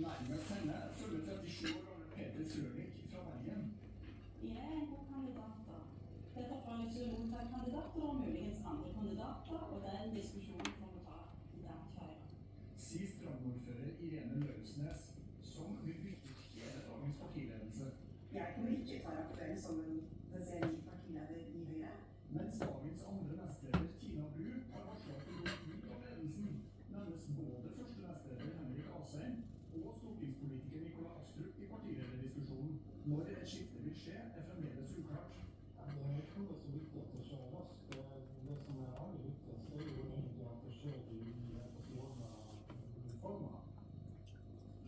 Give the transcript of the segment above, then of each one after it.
Nærmest henne følger 37 år gamle Peter Frølich fra Bergen. Jeg er en god kandidat, da. Dette faller ikke mot kandidater og muligens andre kandidater, og den diskusjonen får vi ta i den kjøret. Sier Strand-ordfører Irene Løvsnes, som vil bytte ut hele dagens partiledelse. Jeg kommer ikke ta aktuell som en potensiell partileder i Høyre. Mens dagens andre nestleder Tina Bru har varslet at hun går ut av ledelsen, nevnes både første nestleder Henrik Asheim og stortingspolitiker Nikolai Astrup i partilederdiskusjonen. Når et skifte vil skje, er fremdeles uklart. Jeg tror det er så viktig at det skjer raskt. Det som er aller viktigst, er jo egentlig at det skjer i forstående former.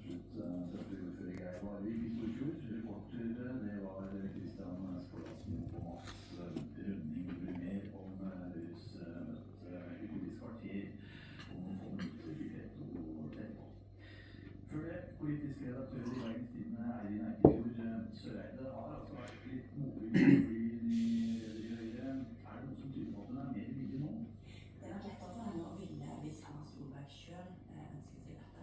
Sluttfører jeg var i Storfjord. Reporter, det var Kristian Skålasmo og Mats Rønning. Det blir mer om Høyres møte i Politisk kvarter om noen få minutter i P2 TV. Før det, politisk redaktør i Bergens Tidende Eirin Eikefjord Søreide har altså vært litt modig i Høyre. Er det noe som tyder på at hun er mer villig nå? Det er nok lettere for henne å ville hvis Erna Solberg selv ønsker seg dette.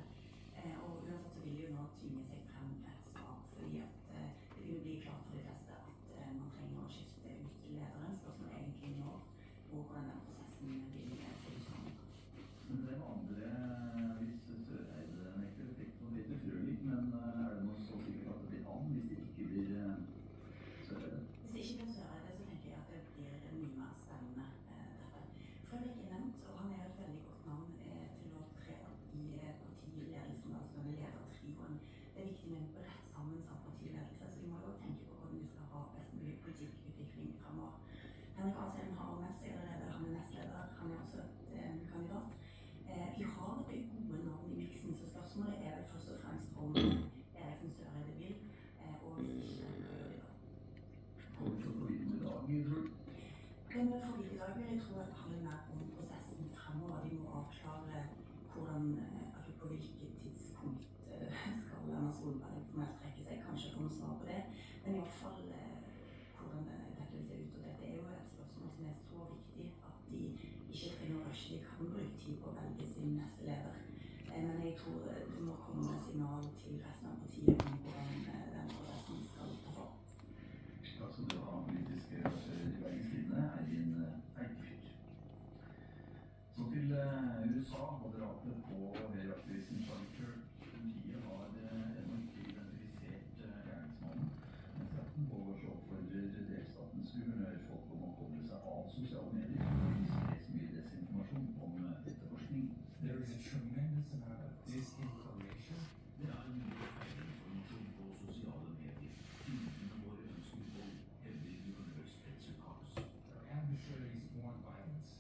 Og uansett så vil jo nå tvinge seg frem et svar, fordi at det vil bli klart for de fleste at man trenger å skifte ut lederen. Spørsmålet egentlig når og hvordan den prosessen vil se ut sammen. Men det var andre hvis Søreide nekter å trekke på Peter Frølich, men er det noe så sikkert at det blir han hvis det ikke blir Søreide? Hvis det ikke blir Søreide, så tenker jeg at det blir mye mer spennende dette. Frølich er nevnt, og han er et veldig godt navn til å tre opp i partiledelsen, altså denne ledertrioen. Det er viktig med en bredt sammensatt partiledelse, så vi må jo tenke på hvordan vi skal ha best mulig politikkutvikling fremover. Henrik Asheim har meldt seg allerede, han er nestleder, han er også et kandidat. Vi har gode navn i miksen, så spørsmålet er vel først og fremst om Eriksen Søreide vil, og hvis ikke gjør det da. Kommer vi til å få vite i dag, tror du? Den vi får vite i dag vil jeg tro at det handler mer om prosessen fremover. Vi må avklare hvordan, på hvilket tidspunkt skal Erna Solberg formelt trekke seg. Kanskje får vi svar på det, men i hvert fall hvordan dette vil se ut. Og dette er jo et spørsmål som er så viktig at de ikke trenger å rushe. De kan bruke tid på å velge sin neste leder. Men jeg tror det må komme med signal til resten av partiet om hvordan den prosessen skal ta for. Takk skal du ha, politisk redaktør i Bergens Tidende, Eirin Eikefjord. Så til USA og drapet på høyreaktivisten Charlie Kirk. Politiet har ennå ikke identifisert gjerningsmannen, mens retten pågår så oppfordrer delstatens guvernørfolk om å koble seg av sosiale medier og ikke spre så mye desinformasjon om etterforskning. There is a tremendous amount of disinformation. Det er mye feilinformasjon på sosiale medier. Kildene våre ønsker vold, hevder guvernør Spencer Cox. Our adversaries want violence.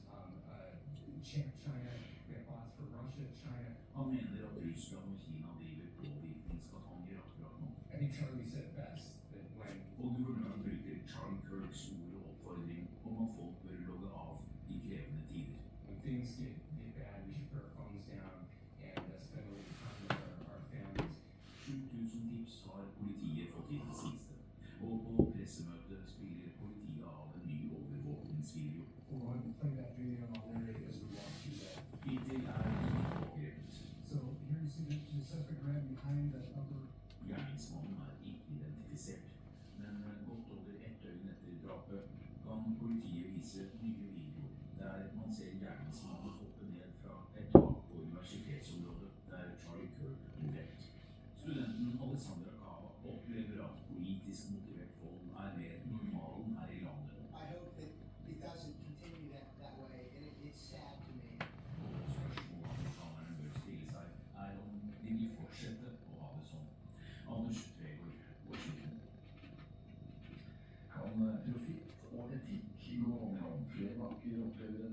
China, we have bots for Russia, China. Han mener at Russland og Kina driver påvirkningskampanjer akkurat nå. I think Charlie said it best that when Og guvernøren bruker Charlie Kirks ord og oppfordring om at folk bør logge av i krevende tider. things get bad, we should put our phones down and spend a little time with our families. 7000 tips har politiet fått i det siste. Og på pressemøtet spiller politiet av en ny overvåkningsvideo. We'll go ahead and play that video and I'll narrate as we walk through that. Hittil er ingen pågrepelser. So here you see the suspect right behind the upper. Gjerningsmannen er ikke identifisert, men godt over ett døgn etter drapet kan politiet vise nye videoer der man ser gjerningsmannen hoppe ned fra et tak på universitetsområdet der Charlie Kirk ble drept. Studenten Alexandra Cava opplever at politisk motivert vold er mer normalen her i landet. I hope that it doesn't continue that way, and it's sad to me. Og spørsmålet amerikanerne bør stille seg er om de vil fortsette å ha det sånn. Anders Tvegård, Washington. Kan profitt og etikk gå hånd i hånd? Flere banker opplever